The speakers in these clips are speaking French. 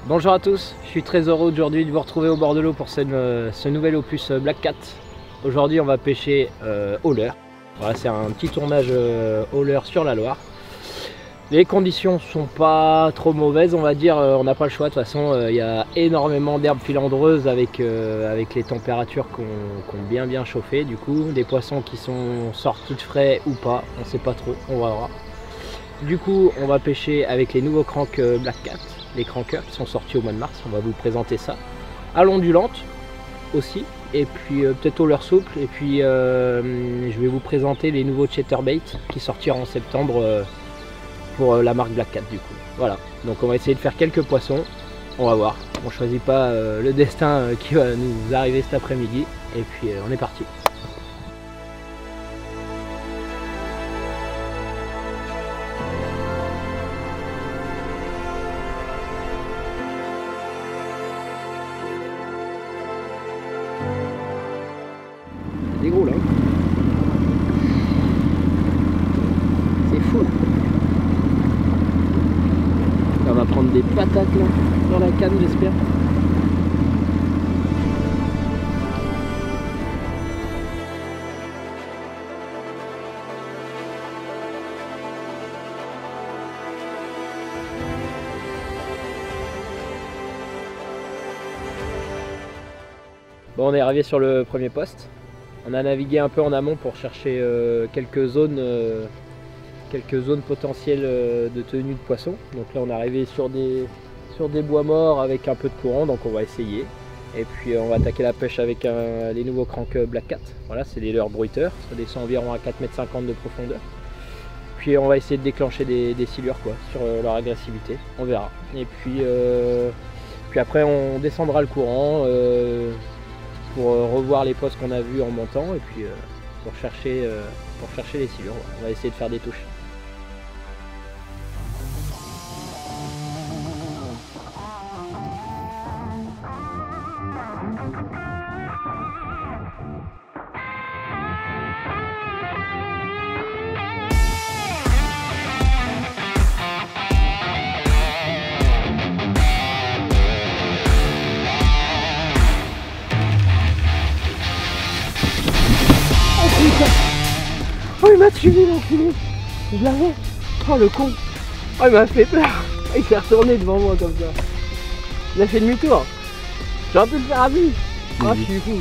Bonjour à tous, je suis très heureux aujourd'hui de vous retrouver au bord de l'eau pour ce nouvel opus Black Cat. Aujourd'hui on va pêcher hauler. Voilà, c'est un petit tournage hauler sur la Loire. Les conditions sont pas trop mauvaises, on va dire, on n'a pas le choix. De toute façon, il y a énormément d'herbes filandreuses avec les températures qui ont bien chauffé. Du coup, des poissons qui sortent tout frais ou pas, on ne sait pas trop, on va voir. Du coup, on va pêcher avec les nouveaux cranks Black Cat, les crankers qui sont sortis au mois de mars. On va vous présenter ça à l'ondulante aussi, et puis peut-être au leurre souple. Et puis je vais vous présenter les nouveaux chatterbait qui sortiront en septembre pour la marque Black Cat. Du coup, voilà. Donc on va essayer de faire quelques poissons. On va voir. On choisit pas le destin qui va nous arriver cet après-midi. Et puis on est parti. Des gros là, c'est fou. On va prendre des patates là dans la canne, j'espère. Bon, on est arrivé sur le premier poste. On a navigué un peu en amont pour chercher quelques zones potentielles de tenue de poisson. Donc là on est arrivé sur des bois morts avec un peu de courant, donc on va essayer. Et puis on va attaquer la pêche avec les nouveaux cranks Black Cat. Voilà, c'est des leurres bruiteurs, ça descend environ à 4,50 m de profondeur. Puis on va essayer de déclencher des silures quoi, sur leur agressivité, on verra. Et puis après on descendra le courant pour revoir les postes qu'on a vus en montant, et puis pour chercher les silures. On va essayer de faire des touches. Oh, il m'a tué l'enculé. Je l'avais. Oh le con. Oh, il m'a fait peur. Il s'est retourné devant moi comme ça. Il a fait demi-tour. J'aurais pu le faire à vue. Oh, je suis fou.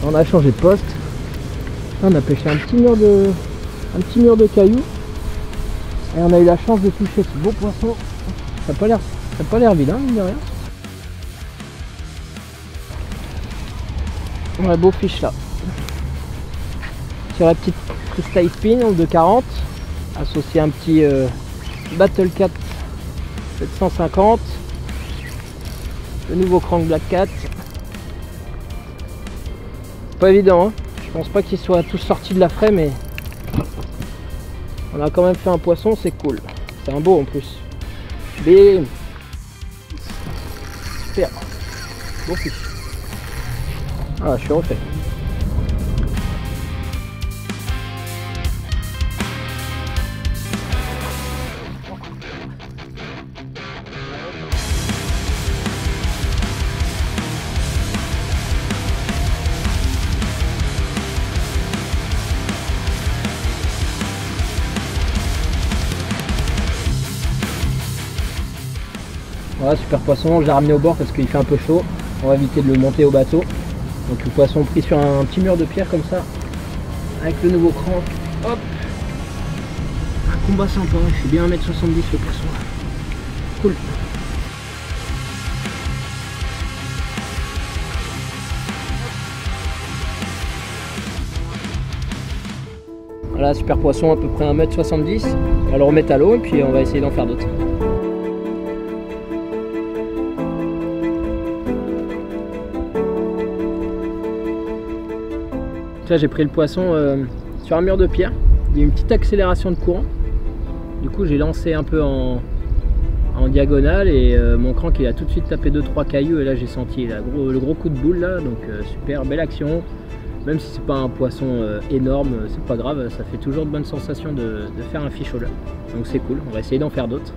On a changé de poste. On a pêché un petit mur de cailloux. Et on a eu la chance de toucher ce beau poisson. Ça n'a pas l'air vilain, mine de rien. On a un beau fiche là. Sur la petite freestyle spin de 40. Associé à un petit Battle Cat 750. Le nouveau crank Black Cat. Pas évident, hein. Je pense pas qu'ils soient tous sortis de la fraie, mais on a quand même fait un poisson, c'est cool. C'est un beau en plus. Bim. Super. Bon fiche. Ah, je suis refait. Voilà, super poisson, je l'ai ramené au bord parce qu'il fait un peu chaud. On va éviter de le monter au bateau. Donc le poisson pris sur un petit mur de pierre comme ça, avec le nouveau cran. Hop, un combat sympa, il fait bien 1,70 m le poisson là. Cool. Voilà, super poisson, à peu près 1,70 m. On va le remettre à l'eau et puis on va essayer d'en faire d'autres. Là j'ai pris le poisson sur un mur de pierre. Il y a une petite accélération de courant. Du coup j'ai lancé un peu en diagonale et mon crank il a tout de suite tapé 2-3 cailloux et là j'ai senti le gros coup de boule là. Donc super belle action. Même si c'est pas un poisson énorme, c'est pas grave, ça fait toujours de bonnes sensations de faire un fish au leurre. Donc c'est cool, on va essayer d'en faire d'autres.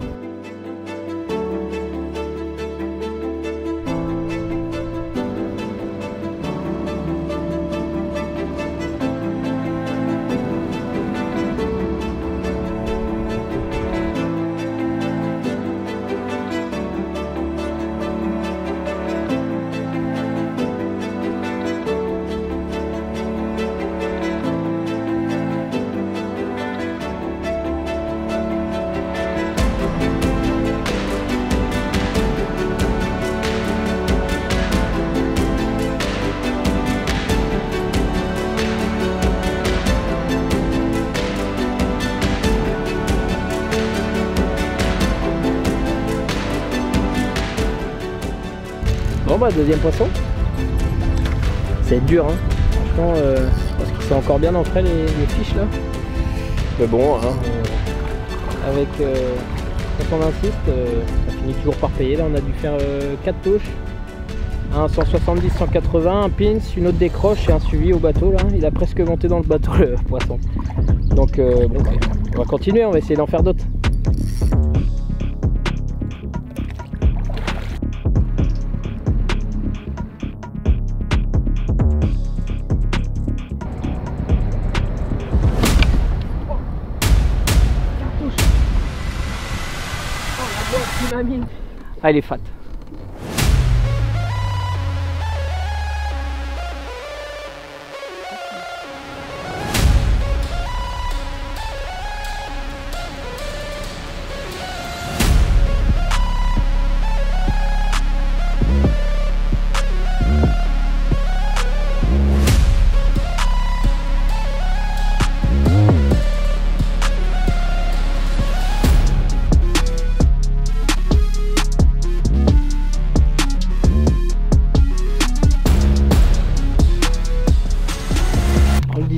Bon bah deuxième poisson. C'est dur hein. Franchement je pense qu'ils sont encore bien entrés les fiches là. Mais bon hein, avec quand on insiste ça finit toujours par payer. Là on a dû faire 4 touches. Un 170, 180, un pins, une autre décroche et un suivi au bateau là. Il a presque monté dans le bateau le poisson. Donc bon, on va continuer, on va essayer d'en faire d'autres. Ah, il est fat.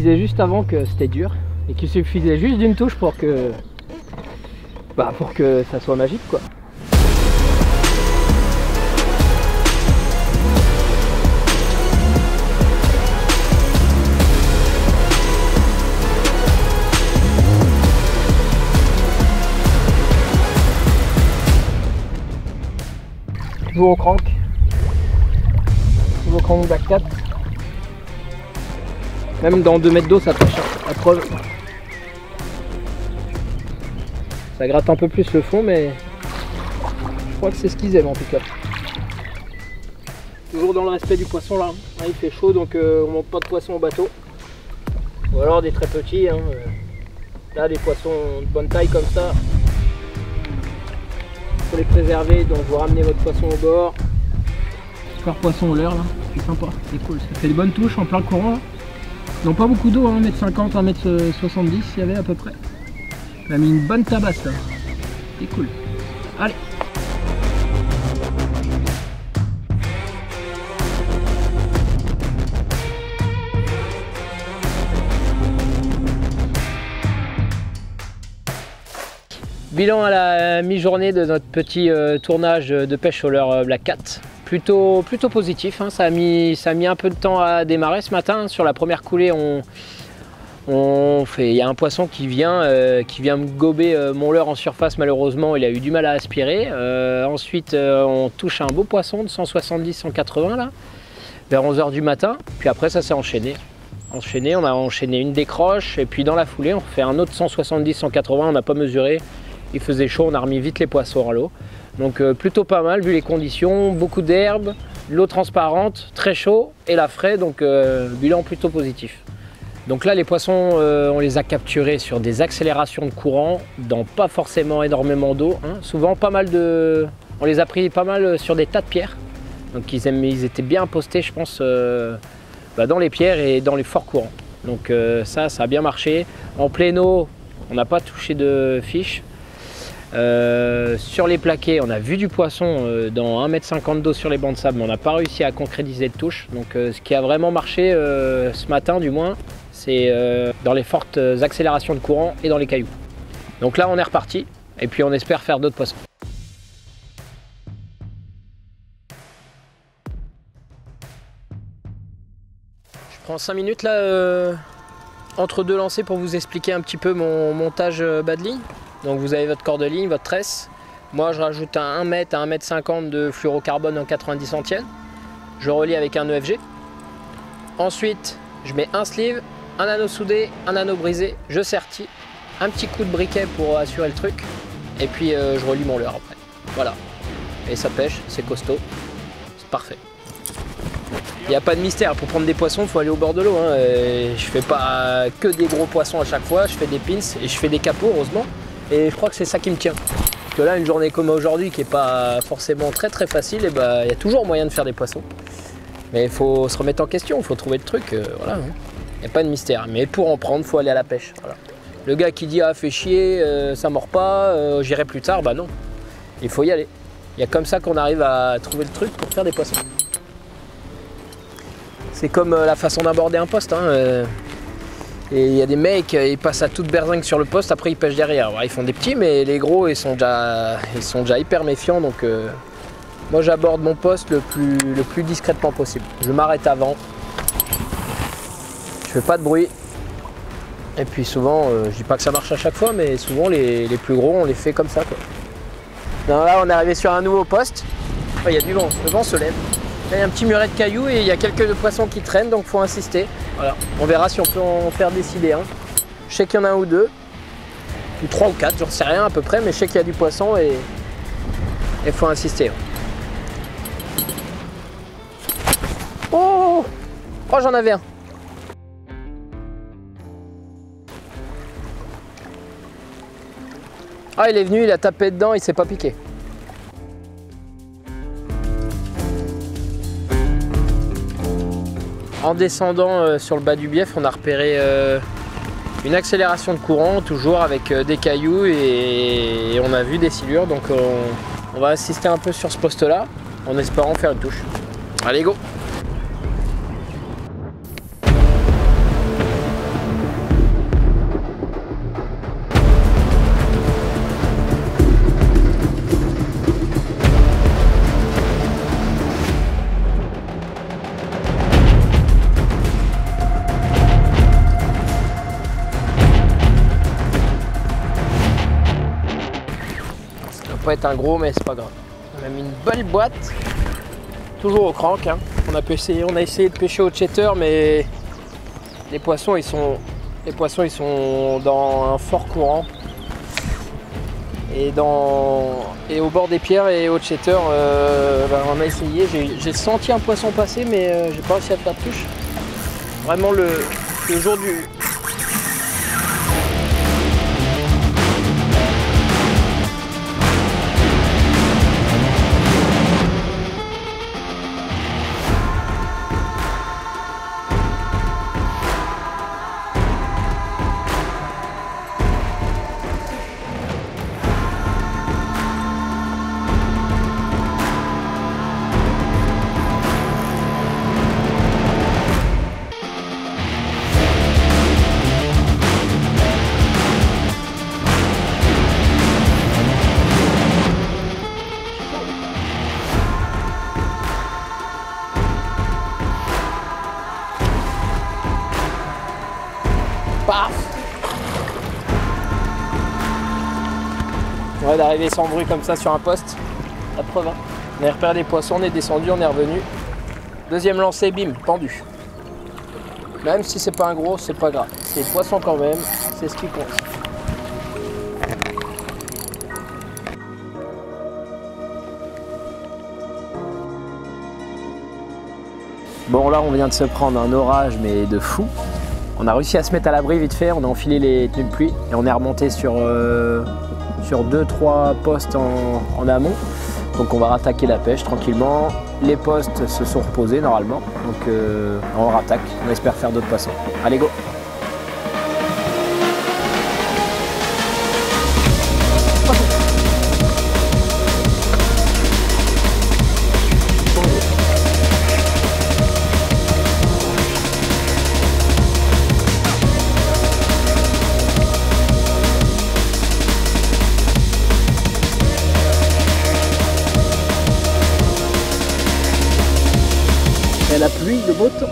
Juste avant que c'était dur et qu'il suffisait juste d'une touche pour que ça soit magique quoi. Nouveau crank Black Cat. Même dans 2 mètres d'eau ça pêche, la preuve. Ça gratte un peu plus le fond mais je crois que c'est ce qu'ils aiment en tout cas. Toujours dans le respect du poisson là. Là il fait chaud donc on monte pas de poisson au bateau. Ou alors des très petits. Hein. Là des poissons de bonne taille comme ça. Il faut les préserver donc vous ramenez votre poisson au bord. Super poisson au leurre là, c'est sympa, c'est cool. Ça fait de bonnes touches en plein courant là. Non pas beaucoup d'eau, hein, 1,50 m, 1,70 m il y avait à peu près. On a mis une bonne tabasse là. C'est cool. Allez. Bilan à la mi-journée de notre petit tournage de pêche au leurre Black Cat. Plutôt positif, hein. Ça a mis un peu de temps à démarrer ce matin. Sur la première coulée, il y a un poisson qui vient me gober mon leurre en surface. Malheureusement, il a eu du mal à aspirer. Ensuite, on touche un beau poisson de 170-180 là, vers 11 h du matin. Puis après, ça s'est enchaîné. On a enchaîné une décroche et puis dans la foulée, on fait un autre 170-180. On n'a pas mesuré. Il faisait chaud, on a remis vite les poissons à l'eau. Donc plutôt pas mal vu les conditions, beaucoup d'herbe, l'eau transparente, très chaud et la frais, donc bilan plutôt positif. Donc là les poissons on les a capturés sur des accélérations de courant dans pas forcément énormément d'eau, hein. Souvent pas mal de... On les a pris pas mal sur des tas de pierres. Donc ils étaient bien postés je pense dans les pierres et dans les forts courants. Donc ça a bien marché. En pleine eau on n'a pas touché de fiche. Sur les plaquets on a vu du poisson dans 1,50 m d'eau sur les bancs de sable, mais on n'a pas réussi à concrétiser de touche. Donc ce qui a vraiment marché ce matin du moins, c'est dans les fortes accélérations de courant et dans les cailloux. Donc là on est reparti et puis on espère faire d'autres poissons. Je prends 5 minutes là entre deux lancers pour vous expliquer un petit peu mon montage bas de ligne. Donc vous avez votre corde de ligne, votre tresse. Moi je rajoute un 1 m à 1,50 m de fluorocarbone en 90 centièmes. Je relie avec un EFG. Ensuite je mets un sleeve, un anneau soudé, un anneau brisé, je sertis, un petit coup de briquet pour assurer le truc, et puis je relie mon leurre après. Voilà. Et ça pêche, c'est costaud, c'est parfait. Il n'y a pas de mystère, pour prendre des poissons, il faut aller au bord de l'eau. Hein. Je fais pas que des gros poissons à chaque fois, je fais des pins et je fais des capots, heureusement. Et je crois que c'est ça qui me tient. Parce que là, une journée comme aujourd'hui, qui n'est pas forcément très facile, et il y a toujours moyen de faire des poissons. Mais il faut se remettre en question, il faut trouver le truc, voilà. Hein. Il n'y a pas de mystère, mais pour en prendre, il faut aller à la pêche. Voilà. Le gars qui dit ah fait chier, ça mord pas, j'irai plus tard, bah non, il faut y aller. Il y a comme ça qu'on arrive à trouver le truc pour faire des poissons. C'est comme la façon d'aborder un poste. Hein, et il y a des mecs, ils passent à toute berzingue sur le poste, après ils pêchent derrière. Alors, ils font des petits, mais les gros ils sont déjà hyper méfiants. Donc moi j'aborde mon poste le plus discrètement possible. Je m'arrête avant. Je fais pas de bruit. Et puis souvent, je dis pas que ça marche à chaque fois, mais souvent les plus gros on les fait comme ça quoi. Non, là on est arrivé sur un nouveau poste. Il y a du vent, le vent se lève. Il y a un petit muret de cailloux et il y a quelques poissons qui traînent, donc il faut insister. Voilà. On verra si on peut en faire décider un. Je sais qu'il y en a un ou deux, ou 3 ou 4, j'en sais rien à peu près, mais je sais qu'il y a du poisson et il faut insister. Oh, oh j'en avais un. Ah il est venu, il a tapé dedans, il s'est pas piqué. En descendant sur le bas du bief, on a repéré une accélération de courant, toujours avec des cailloux et on a vu des silures. Donc on va assister un peu sur ce poste-là, en espérant faire une touche. Allez, go! Pas être un gros mais c'est pas grave. On a mis une belle boîte, toujours au crank. Hein. On a essayé de pêcher au cheater, mais les poissons ils sont dans un fort courant et au bord des pierres et au cheater on a essayé. J'ai senti un poisson passer mais j'ai pas réussi à faire de touche. Vraiment le jour du paf. Ouais, d'arriver sans bruit comme ça sur un poste, la preuve. Hein. On a repéré des poissons, on est descendu, on est revenu. Deuxième lancé, bim, pendu. Même si c'est pas un gros, c'est pas grave. C'est le poisson quand même, c'est ce qui compte. Bon là on vient de se prendre un orage mais de fou. On a réussi à se mettre à l'abri vite fait, on a enfilé les tenues de pluie et on est remonté sur 2-3 postes en amont. Donc on va rattaquer la pêche tranquillement. Les postes se sont reposés normalement, donc on rattaque, on espère faire d'autres poissons. Allez go! Et la pluie, le beau temps.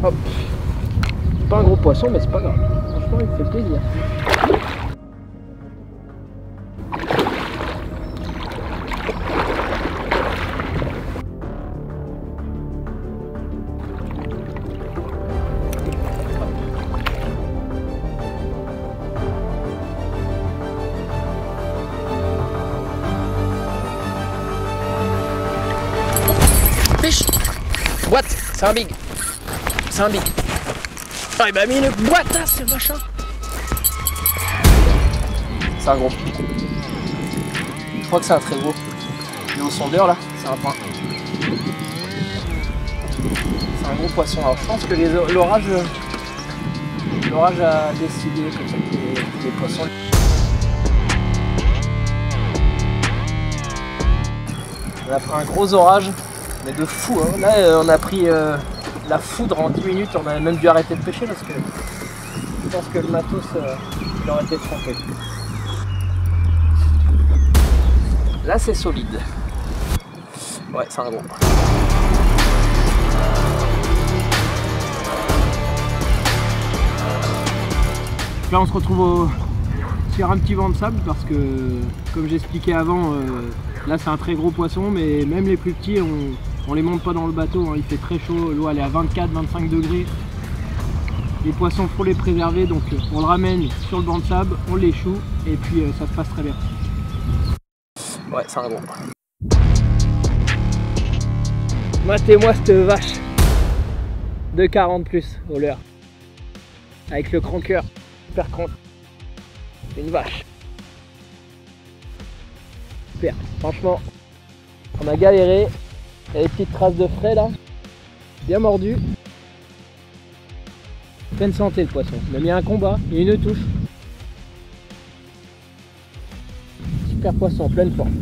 Hop. Pas un gros poisson, mais c'est pas grave. Franchement, il me fait plaisir. Fiche. Boîte, c'est un big. C'est un big. Ah, il m'a mis une boîte à ce machin. C'est un gros. Je crois que c'est un très gros. Il est au sondeur là, c'est un point. C'est un gros poisson. Alors je pense que l'orage a décidé que les poissons. On a fait un gros orage. Mais de fou, hein. Là on a pris la foudre en 10 minutes, on a même dû arrêter de pêcher parce que je pense que le matos il aurait été trempé. Là c'est solide. Ouais, c'est un gros. Là on se retrouve sur un petit banc de sable parce que comme j'expliquais avant, là c'est un très gros poisson, mais même les plus petits on les monte pas dans le bateau, hein. Il fait très chaud, l'eau elle est à 24-25 degrés. Les poissons, faut les préserver, donc on le ramène sur le banc de sable, on l'échoue et puis ça se passe très bien. Ouais, c'est un gros. Matez-moi cette vache de 40 plus au leurre. Avec le cranqueur, super crank. C'est une vache. Super, franchement, on a galéré. Il y a des petites traces de frais là, bien mordu. Pleine santé le poisson, il a mis un combat, il y a une touche. Super poisson, pleine forme.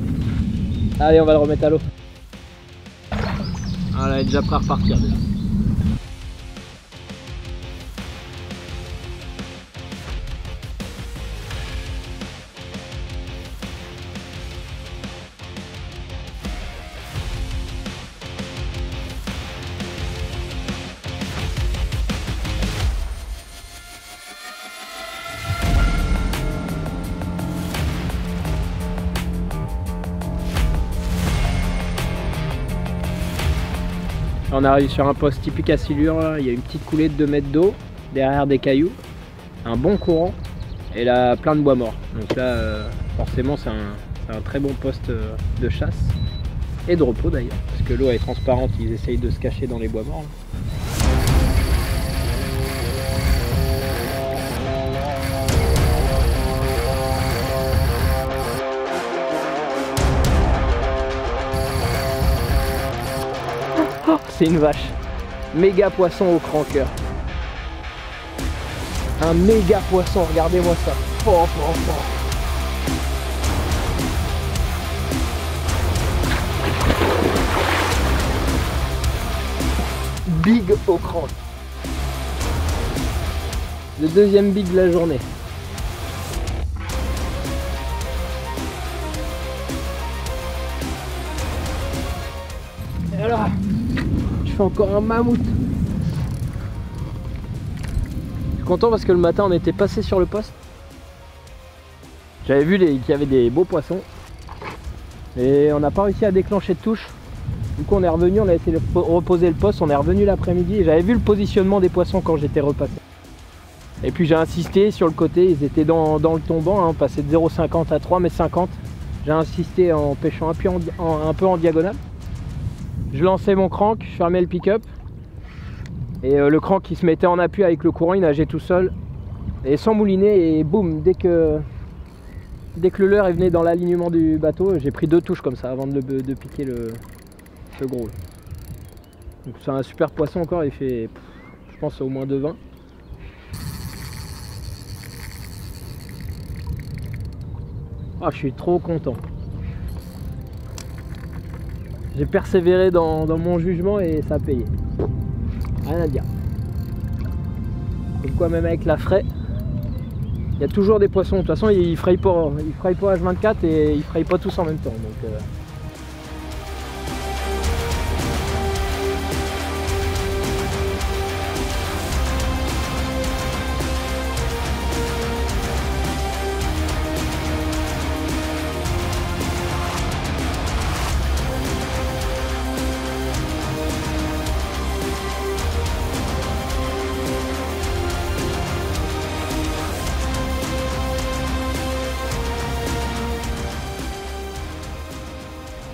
Allez, on va le remettre à l'eau. Ah là, il est déjà prêt à repartir déjà. On arrive sur un poste typique à silure, là. Il y a une petite coulée de 2 mètres d'eau derrière des cailloux, un bon courant et là plein de bois morts. Donc là forcément c'est un très bon poste de chasse et de repos d'ailleurs, parce que l'eau est transparente, ils essayent de se cacher dans les bois morts là. C'est une vache, méga poisson au cranqueur. Un méga poisson, regardez-moi ça. Oh, oh, oh. Big au crank. Le deuxième big de la journée. Et alors, je fais encore un mammouth. Je suis content parce que le matin on était passé sur le poste. J'avais vu qu'il y avait des beaux poissons. Et on n'a pas réussi à déclencher de touche. Du coup on est revenu, on a essayé de reposer le poste, on est revenu l'après-midi et j'avais vu le positionnement des poissons quand j'étais repassé. Et puis j'ai insisté sur le côté, ils étaient dans le tombant, hein, passé de 0,50 à 3,50 m. J'ai insisté en pêchant un peu en diagonale. Je lançais mon crank, je fermais le pick-up. Et le crank qui se mettait en appui avec le courant, il nageait tout seul. Et sans mouliner, et boum, dès que le leurre est venu dans l'alignement du bateau, j'ai pris 2 touches comme ça avant de piquer le gros. Donc c'est un super poisson encore, il fait, je pense, au moins 2,20. Ah, je suis trop content. J'ai persévéré dans mon jugement et ça a payé. Rien à dire. Comme quoi, même avec la fraie, il y a toujours des poissons. De toute façon, ils frayent pas H24 et ils frayent pas tous en même temps.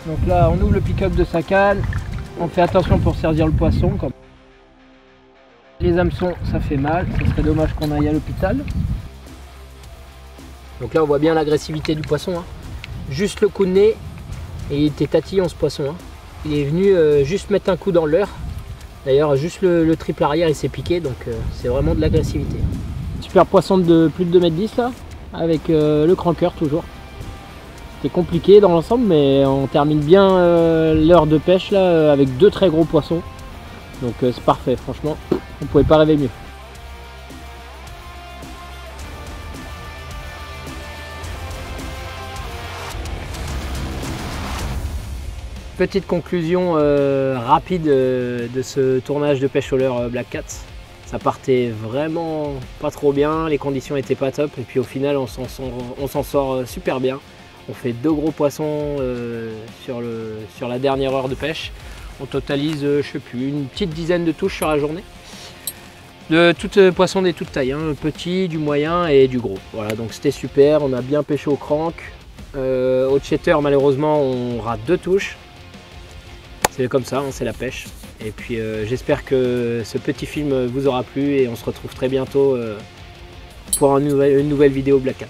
Donc là, on ouvre le pick-up de sa canne, on fait attention pour saisir le poisson. Les hameçons, ça fait mal, ça serait dommage qu'on aille à l'hôpital. Donc là, on voit bien l'agressivité du poisson. Hein. Juste le coup de nez, et il était tatillon ce poisson. Hein. Il est venu juste mettre un coup dans le leurre. D'ailleurs, juste le triple arrière, il s'est piqué, donc c'est vraiment de l'agressivité. Super poisson de plus de 2,10 m là, avec le cranker toujours. C'est compliqué dans l'ensemble, mais on termine bien l'heure de pêche là avec 2 très gros poissons. Donc c'est parfait, franchement, on ne pouvait pas rêver mieux. Petite conclusion rapide de ce tournage de pêche au leurre Black Cat. Ça partait vraiment pas trop bien, les conditions étaient pas top, et puis au final on s'en sort super bien. On fait 2 gros poissons sur la dernière heure de pêche. On totalise, je sais plus, une petite dizaine de touches sur la journée. De poissons des toutes tailles, hein, petit, du moyen et du gros. Voilà, donc c'était super, on a bien pêché au crank. Au cheater, malheureusement, on rate 2 touches. C'est comme ça, hein, c'est la pêche. Et puis j'espère que ce petit film vous aura plu et on se retrouve très bientôt pour une nouvelle vidéo Black Cat.